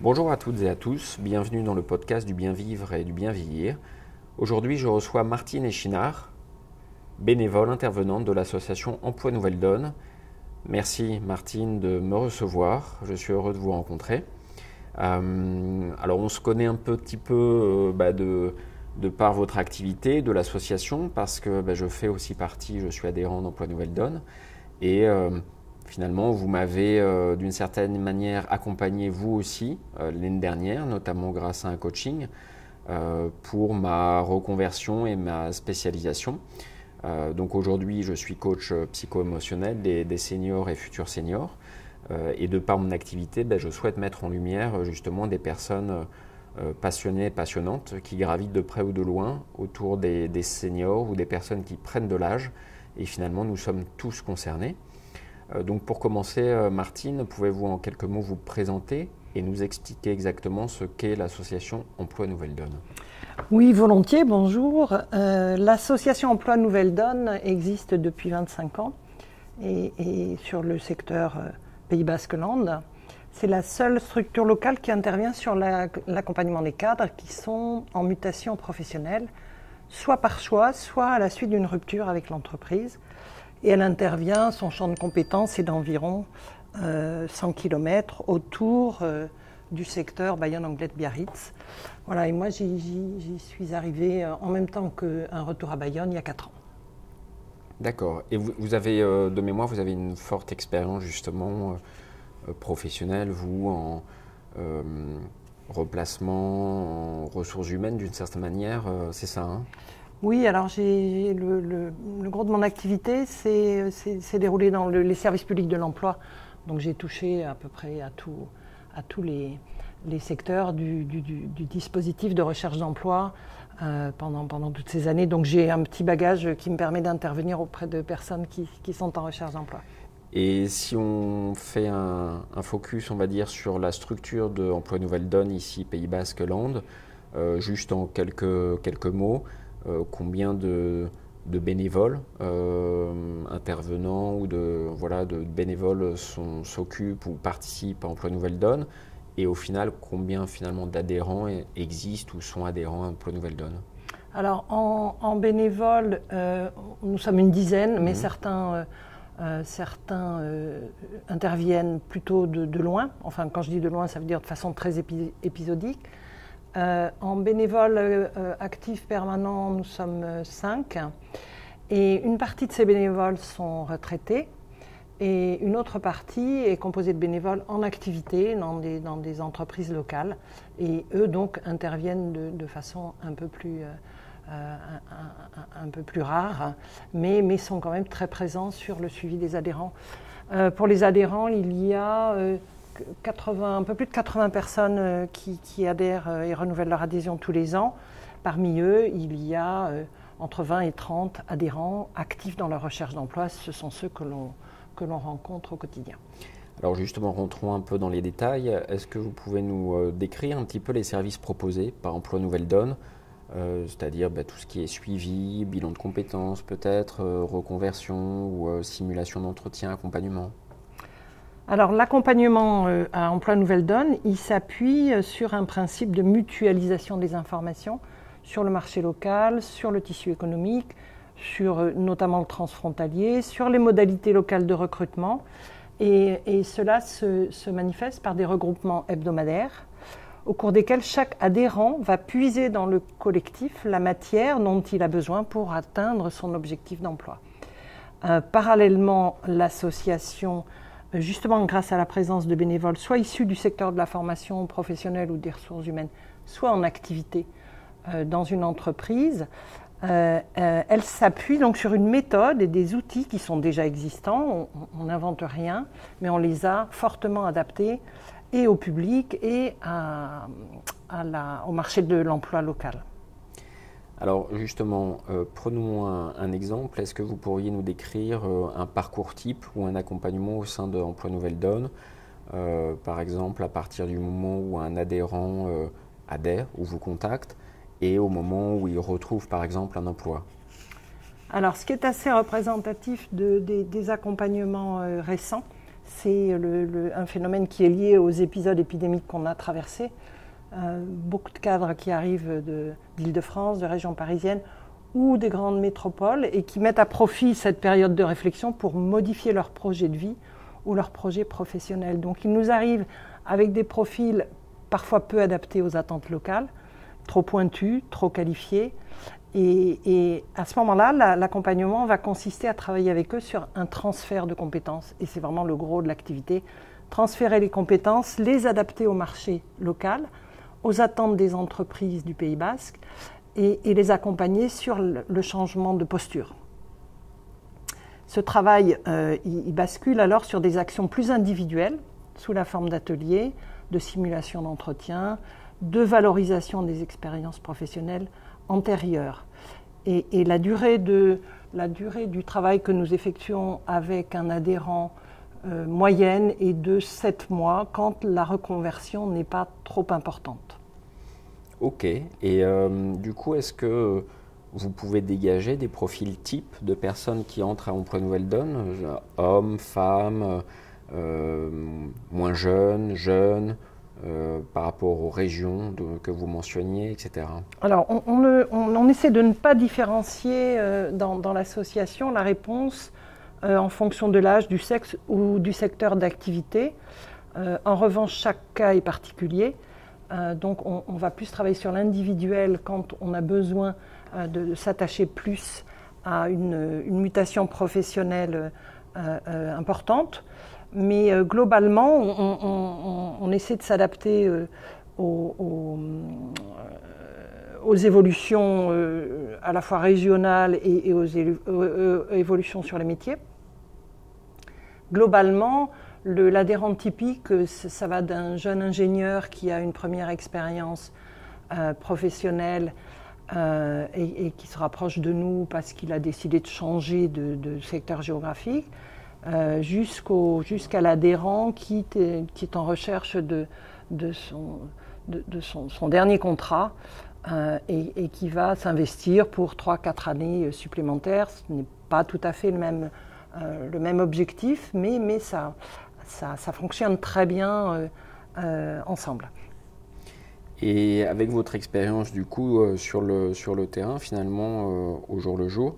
Bonjour à toutes et à tous, bienvenue dans le podcast du bien vivre et du bien vieillir. Aujourd'hui, je reçois Martine Echinard, bénévole intervenante de l'association Emploi Nouvelle Donne. Merci Martine de me recevoir, je suis heureux de vous rencontrer. Alors on se connaît un petit peu de par votre activité de l'association parce que je fais aussi partie, je suis adhérent d'Emploi Nouvelle Donne et finalement vous m'avez d'une certaine manière accompagné vous aussi l'année dernière, notamment grâce à un coaching pour ma reconversion et ma spécialisation. Donc aujourd'hui je suis coach psycho-émotionnel des seniors et futurs seniors. Et de par mon activité, je souhaite mettre en lumière justement des personnes passionnées et passionnantes qui gravitent de près ou de loin autour des seniors ou des personnes qui prennent de l'âge. Et finalement, nous sommes tous concernés. Donc pour commencer, Martine, pouvez-vous en quelques mots vous présenter et nous expliquer exactement ce qu'est l'association Emploi Nouvelle Donne? Oui, volontiers, bonjour. L'association Emploi Nouvelle Donne existe depuis 25 ans et sur le secteur Pays Basque-Land. C'est la seule structure locale qui intervient sur l'accompagnement des cadres qui sont en mutation professionnelle, soit par choix, soit à la suite d'une rupture avec l'entreprise. Et elle intervient, son champ de compétences est d'environ 100 km autour du secteur Bayonne-Anglet-Biarritz. Voilà, et moi j'y suis arrivée en même temps qu'un retour à Bayonne il y a 4 ans. D'accord. Et vous avez, de mémoire, vous avez une forte expérience justement professionnelle, vous, en replacement, en ressources humaines d'une certaine manière, c'est ça, hein? Oui, alors le gros de mon activité s'est déroulé dans les services publics de l'emploi. Donc j'ai touché à peu près à tous les secteurs du dispositif de recherche d'emploi pendant toutes ces années. Donc j'ai un petit bagage qui me permet d'intervenir auprès de personnes qui sont en recherche d'emploi. Et si on fait un focus, on va dire, sur la structure de Emploi Nouvelle Donne ici, Pays Basque-Land, juste en quelques mots, combien de bénévoles intervenants ou de bénévoles s'occupent ou participent à Emploi Nouvelle Donne, et au final, combien finalement d'adhérents existent ou sont adhérents à Emploi Nouvelle Donne? Alors en bénévoles, nous sommes une dizaine, mais certains interviennent plutôt de loin. Enfin, quand je dis de loin, ça veut dire de façon très épisodique. En bénévoles actifs permanents, nous sommes 5. Et une partie de ces bénévoles sont retraités. Et une autre partie est composée de bénévoles en activité dans des entreprises locales. Et eux, donc, interviennent de façon un peu plus rare, mais sont quand même très présents sur le suivi des adhérents. Pour les adhérents, il y a un peu plus de 80 personnes qui adhèrent et renouvellent leur adhésion tous les ans. Parmi eux, il y a entre 20 et 30 adhérents actifs dans leur recherche d'emploi. Ce sont ceux que l'on rencontre au quotidien. Alors justement, rentrons un peu dans les détails. Est-ce que vous pouvez nous décrire un petit peu les services proposés par Emploi Nouvelle Donne, c'est-à-dire tout ce qui est suivi, bilan de compétences peut-être, reconversion ou simulation d'entretien, accompagnement? Alors l'accompagnement à Emploi Nouvelle Donne, il s'appuie sur un principe de mutualisation des informations sur le marché local, sur le tissu économique, sur notamment le transfrontalier, sur les modalités locales de recrutement. Et cela se manifeste par des regroupements hebdomadaires au cours desquels chaque adhérent va puiser dans le collectif la matière dont il a besoin pour atteindre son objectif d'emploi. Parallèlement, l'association, justement grâce à la présence de bénévoles, soit issus du secteur de la formation professionnelle ou des ressources humaines, soit en activité dans une entreprise, elle s'appuie donc sur une méthode et des outils qui sont déjà existants. On n'invente rien, mais on les a fortement adaptés et au public et au marché de l'emploi local. Alors justement, prenons un exemple. Est-ce que vous pourriez nous décrire un parcours type ou un accompagnement au sein de Emploi Nouvelle Donne, par exemple à partir du moment où un adhérent adhère ou vous contacte et au moment où il retrouve par exemple un emploi? Alors ce qui est assez représentatif des accompagnements récents, C'est un phénomène qui est lié aux épisodes épidémiques qu'on a traversés. Beaucoup de cadres qui arrivent d'Île-de-France, de régions parisiennes ou des grandes métropoles et qui mettent à profit cette période de réflexion pour modifier leur projet de vie ou leur projet professionnel. Donc ils nous arrivent avec des profils parfois peu adaptés aux attentes locales, trop pointus, trop qualifiés. Et à ce moment-là, l'accompagnement va consister à travailler avec eux sur un transfert de compétences. Et c'est vraiment le gros de l'activité. Transférer les compétences, les adapter au marché local, aux attentes des entreprises du Pays Basque et les accompagner sur le changement de posture. Ce travail, il bascule alors sur des actions plus individuelles, sous la forme d'ateliers, de simulations d'entretien, de valorisation des expériences professionnelles antérieures. Et la durée du travail que nous effectuons avec un adhérent moyenne est de 7 mois quand la reconversion n'est pas trop importante. Ok. Et du coup, est-ce que vous pouvez dégager des profils types de personnes qui entrent à Emploi Nouvelle Donne, hommes, femmes, moins jeunes, jeunes, par rapport aux régions que vous mentionniez, etc. Alors, on essaie de ne pas différencier dans l'association la réponse en fonction de l'âge, du sexe ou du secteur d'activité. En revanche, chaque cas est particulier. Donc, on va plus travailler sur l'individuel quand on a besoin de s'attacher plus à une mutation professionnelle importante. Mais globalement, on essaie de s'adapter aux évolutions à la fois régionales et aux évolutions sur les métiers. Globalement, l'adhérent typique, ça va d'un jeune ingénieur qui a une première expérience professionnelle et qui se rapproche de nous parce qu'il a décidé de changer de secteur géographique, jusqu'à l'adhérent qui est en recherche de son dernier contrat et qui va s'investir pour 3-4 années supplémentaires. Ce n'est pas tout à fait le même objectif, mais ça fonctionne très bien ensemble. Et avec votre expérience du coup sur le terrain, finalement, au jour le jour,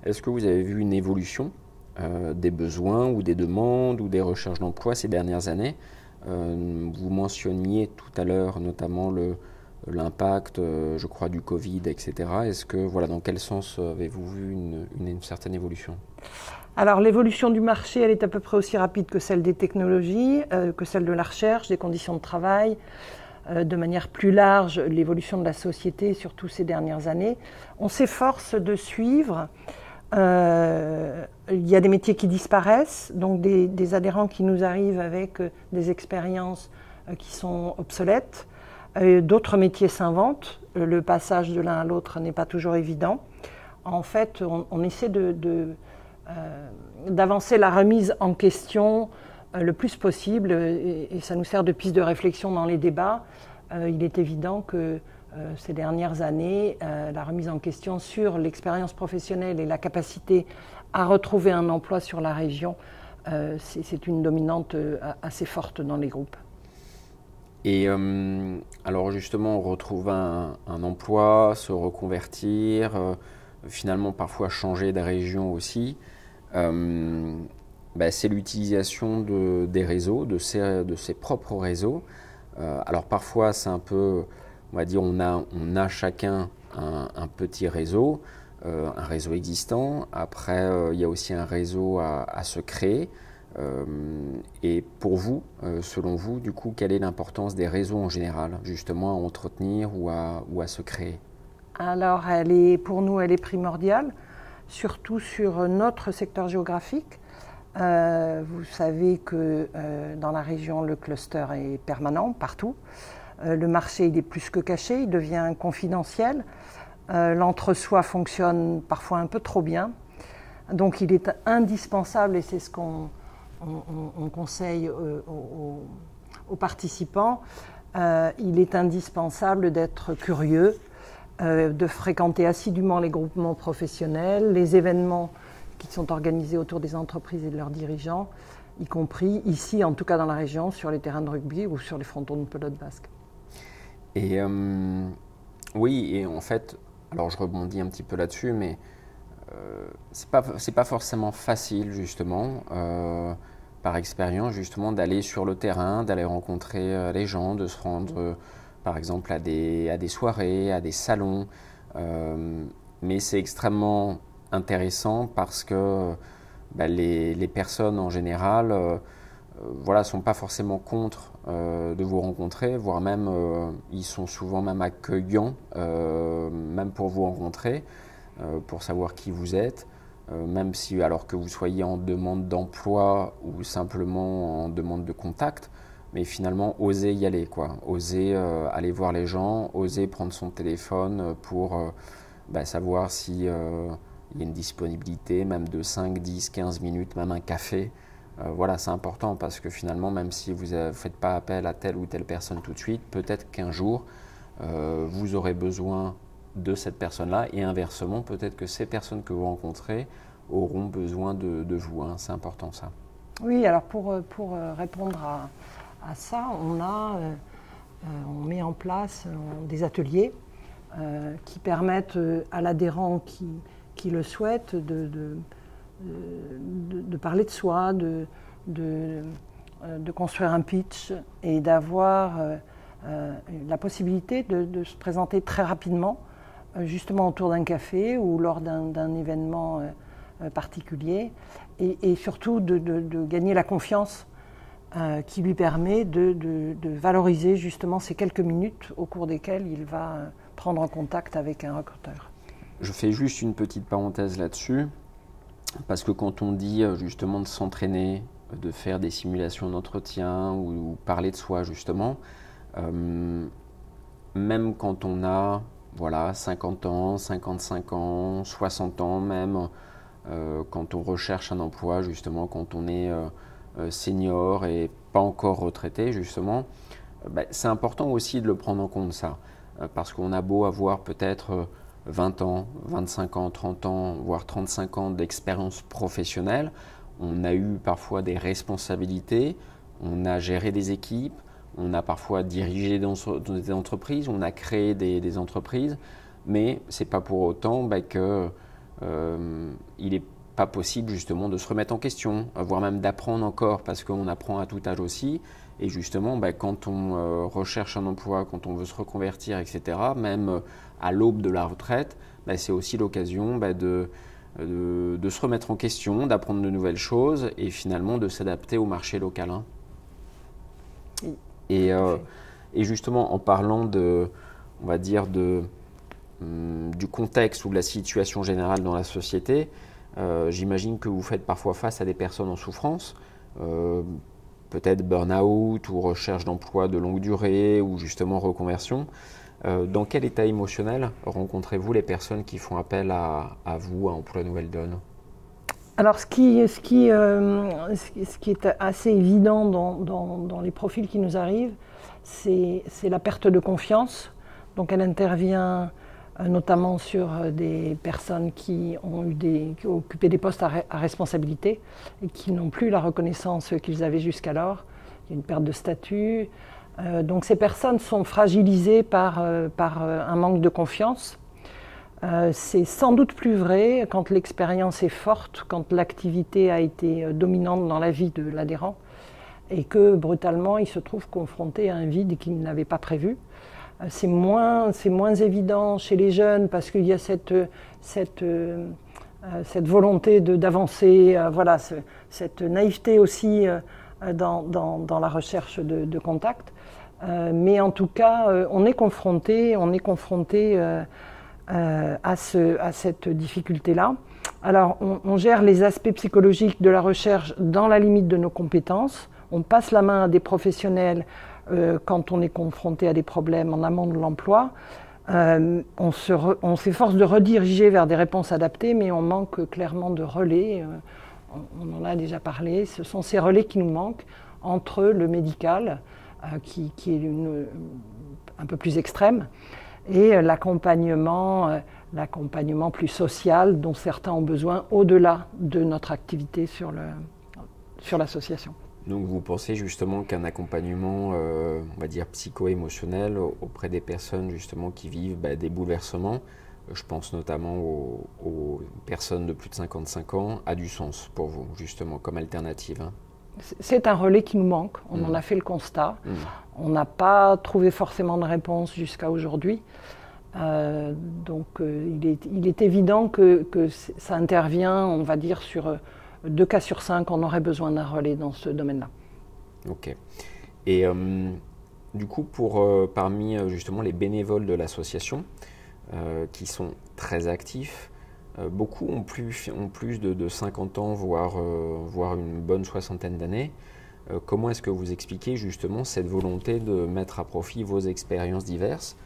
est-ce que vous avez vu une évolution des besoins ou des demandes ou des recherches d'emploi ces dernières années? Vous mentionniez tout à l'heure notamment l'impact, je crois, du Covid, etc. Est-ce que, voilà, dans quel sens avez-vous vu une certaine évolution? Alors l'évolution du marché, elle est à peu près aussi rapide que celle des technologies, que celle de la recherche, des conditions de travail. De manière plus large, l'évolution de la société, surtout ces dernières années. On s'efforce de suivre. Il y a des métiers qui disparaissent, donc des adhérents qui nous arrivent avec des expériences qui sont obsolètes. D'autres métiers s'inventent. Le passage de l'un à l'autre n'est pas toujours évident. En fait, on essaie d'avancer la remise en question le plus possible et ça nous sert de piste de réflexion dans les débats. Il est évident que ces dernières années, la remise en question sur l'expérience professionnelle et la capacité à retrouver un emploi sur la région, c'est une dominante assez forte dans les groupes. Et alors justement, retrouver un emploi, se reconvertir, finalement parfois changer de région aussi, c'est l'utilisation des réseaux, de ses propres réseaux. Alors parfois c'est un peu, on va dire, on a chacun un petit réseau, un réseau existant. Après il y a aussi un réseau à se créer. Et pour vous, selon vous, du coup, quelle est l'importance des réseaux en général, justement à entretenir ou à se créer? Alors pour nous, elle est primordiale, surtout sur notre secteur géographique. Vous savez que dans la région, le cluster est permanent, partout. Le marché, il est plus que caché, il devient confidentiel. L'entre-soi fonctionne parfois un peu trop bien. Donc il est indispensable, et c'est ce qu'on conseille aux participants, il est indispensable d'être curieux, de fréquenter assidûment les groupements professionnels, les événements qui sont organisés autour des entreprises et de leurs dirigeants, y compris ici, en tout cas dans la région, sur les terrains de rugby ou sur les frontons de pelote basque. Et oui, et en fait, alors je rebondis un petit peu là-dessus, mais c'est pas forcément facile justement, par expérience justement, d'aller sur le terrain, d'aller rencontrer les gens, de se rendre par exemple à des soirées, à des salons, mais c'est extrêmement intéressant parce que les personnes en général voilà, sont pas forcément contre de vous rencontrer, voire même ils sont souvent même accueillants, même pour vous rencontrer, pour savoir qui vous êtes, même si alors que vous soyez en demande d'emploi ou simplement en demande de contact, mais finalement oser y aller, quoi, oser aller voir les gens, oser prendre son téléphone pour savoir si il y a une disponibilité, même de 5, 10, 15 minutes, même un café. Voilà, c'est important parce que finalement, même si vous ne faites pas appel à telle ou telle personne tout de suite, peut-être qu'un jour, vous aurez besoin de cette personne-là et inversement, peut-être que ces personnes que vous rencontrez auront besoin de vous. Hein. C'est important ça. Oui, alors pour répondre à ça, on met en place des ateliers qui permettent à l'adhérent qui le souhaite de parler de soi, de construire un pitch et d'avoir la possibilité de se présenter très rapidement, justement autour d'un café ou lors d'un événement particulier, et surtout de gagner la confiance qui lui permet de valoriser justement ces quelques minutes au cours desquelles il va prendre en contact avec un recruteur. Je fais juste une petite parenthèse là-dessus. Parce que quand on dit justement de s'entraîner, de faire des simulations d'entretien ou parler de soi justement, même quand on a 50 ans, 55 ans, 60 ans même, quand on recherche un emploi justement, quand on est senior et pas encore retraité justement, c'est important aussi de le prendre en compte ça. Parce qu'on a beau avoir peut-être 20 ans, 25 ans, 30 ans, voire 35 ans d'expérience professionnelle. On a eu parfois des responsabilités, on a géré des équipes, on a parfois dirigé dans des entreprises, on a créé des entreprises, mais ce n'est pas pour autant qu'il n'est pas possible justement de se remettre en question, voire même d'apprendre encore, parce qu'on apprend à tout âge aussi. Et justement, quand on recherche un emploi, quand on veut se reconvertir, etc., même à l'aube de la retraite, c'est aussi l'occasion de se remettre en question, d'apprendre de nouvelles choses et finalement de s'adapter au marché local. Hein. Oui. Et justement, en parlant on va dire du contexte ou de la situation générale dans la société, j'imagine que vous faites parfois face à des personnes en souffrance, peut-être burn-out ou recherche d'emploi de longue durée ou justement reconversion. Dans quel état émotionnel rencontrez-vous les personnes qui font appel à vous, à Emploi Nouvelle Donne ? Alors ce qui est assez évident dans les profils qui nous arrivent, c'est la perte de confiance. Donc elle intervient notamment sur des personnes qui ont occupé des postes à responsabilité et qui n'ont plus la reconnaissance qu'ils avaient jusqu'alors. Il y a une perte de statut. Donc ces personnes sont fragilisées par un manque de confiance. C'est sans doute plus vrai quand l'expérience est forte, quand l'activité a été dominante dans la vie de l'adhérent et que brutalement il se trouve confronté à un vide qu'il n'avait pas prévu. C'est moins évident chez les jeunes parce qu'il y a cette volonté d'avancer, cette naïveté aussi dans la recherche de contact. Mais en tout cas, on est confronté à cette difficulté-là. Alors, on gère les aspects psychologiques de la recherche dans la limite de nos compétences. On passe la main à des professionnels quand on est confronté à des problèmes en amont de l'emploi. On s'efforce de rediriger vers des réponses adaptées, mais on manque clairement de relais. On en a déjà parlé. Ce sont ces relais qui nous manquent entre le médical, qui est un peu plus extrême, et l'accompagnement plus social dont certains ont besoin au-delà de notre activité sur sur l'association. Donc vous pensez justement qu'un accompagnement, on va dire psycho-émotionnel auprès des personnes justement qui vivent des bouleversements, je pense notamment aux personnes de plus de 55 ans, a du sens pour vous justement comme alternative, hein? C'est un relais qui nous manque, on en a fait le constat. On n'a pas trouvé forcément de réponse jusqu'à aujourd'hui. Donc il est évident que ça intervient, on va dire, sur 2 cas sur 5, on aurait besoin d'un relais dans ce domaine-là. Ok. Et du coup, parmi justement les bénévoles de l'association, qui sont très actifs, beaucoup ont plus de 50 ans, voire une bonne soixantaine d'années. Comment est-ce que vous expliquez justement cette volonté de mettre à profit vos expériences diverses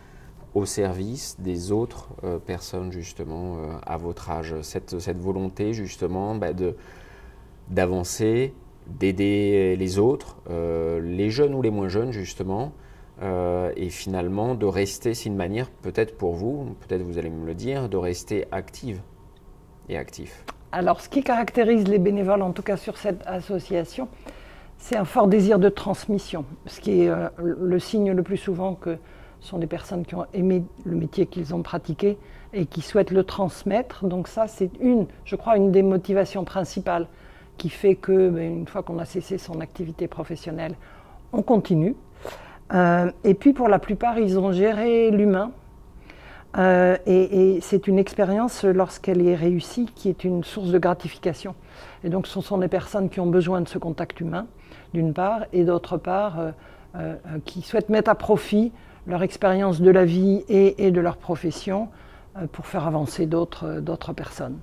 au service des autres personnes justement à votre âge, cette volonté justement d'avancer, d'aider les autres, les jeunes ou les moins jeunes justement, et finalement de rester, c'est une manière peut-être pour vous, peut-être vous allez me le dire, de rester active et actif. Alors ce qui caractérise les bénévoles, en tout cas sur cette association, c'est un fort désir de transmission, ce qui est le signe le plus souvent que sont des personnes qui ont aimé le métier qu'ils ont pratiqué et qui souhaitent le transmettre. Donc ça, c'est je crois, une des motivations principales qui fait que, une fois qu'on a cessé son activité professionnelle, on continue. Et puis pour la plupart, ils ont géré l'humain. Et c'est une expérience, lorsqu'elle est réussie, qui est une source de gratification. Et donc ce sont des personnes qui ont besoin de ce contact humain, d'une part, et d'autre part, qui souhaitent mettre à profit leur expérience de la vie et de leur profession pour faire avancer d'autres personnes.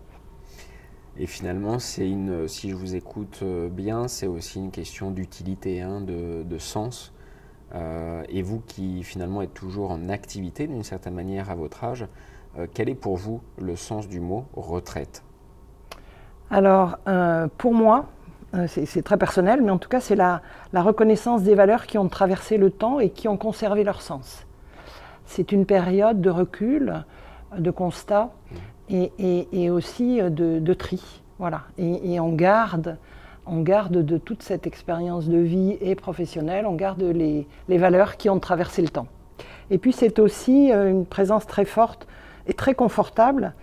Et finalement, si je vous écoute bien, c'est aussi une question d'utilité, hein, de sens. Et vous qui finalement êtes toujours en activité d'une certaine manière à votre âge, quel est pour vous le sens du mot retraite? Alors pour moi, c'est très personnel, mais en tout cas c'est la reconnaissance des valeurs qui ont traversé le temps et qui ont conservé leur sens. C'est une période de recul, de constat et aussi de tri. Voilà. Et on garde de toute cette expérience de vie et professionnelle, on garde les valeurs qui ont traversé le temps. Et puis c'est aussi une présence très forte et très confortable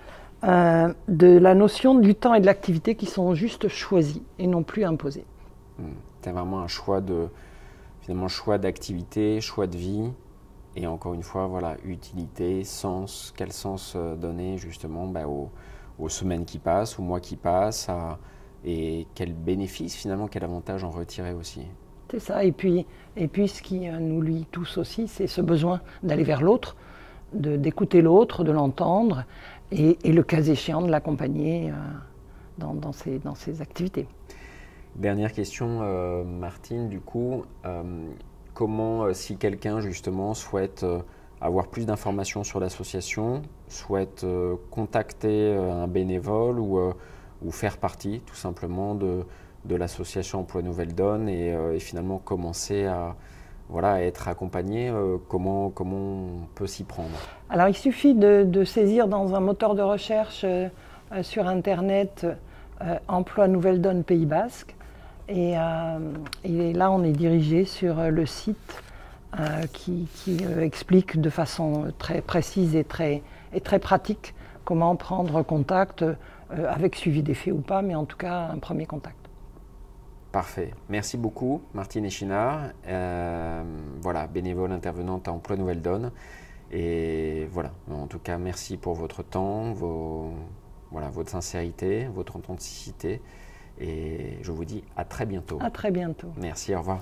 de la notion du temps et de l'activité qui sont juste choisis et non plus imposés. C'est vraiment un choix d'activité, choix de vie, et encore une fois, voilà, utilité, sens, quel sens donner justement aux semaines qui passent, aux mois qui passent, et quel bénéfice finalement, quel avantage en retirer aussi. C'est ça, et puis ce qui nous lie tous aussi, c'est ce besoin d'aller vers l'autre, d'écouter l'autre, de l'entendre, et le cas échéant de l'accompagner dans ses activités. Dernière question, Martine, du coup, comment, si quelqu'un justement souhaite avoir plus d'informations sur l'association, souhaite contacter un bénévole ou faire partie tout simplement de l'association Emploi Nouvelle Donne et finalement commencer à être accompagné, comment on peut s'y prendre? Alors il suffit de saisir dans un moteur de recherche sur Internet Emploi Nouvelle Donne Pays Basque et là on est dirigé sur le site qui explique de façon très précise et très pratique comment prendre contact avec suivi d'effet ou pas, mais en tout cas un premier contact. Parfait. Merci beaucoup, Martine Echinard, bénévole intervenante à Emploi Nouvelle Donne. Et voilà, en tout cas, merci pour votre temps, votre sincérité, votre authenticité. Et je vous dis à très bientôt. À très bientôt. Merci, au revoir.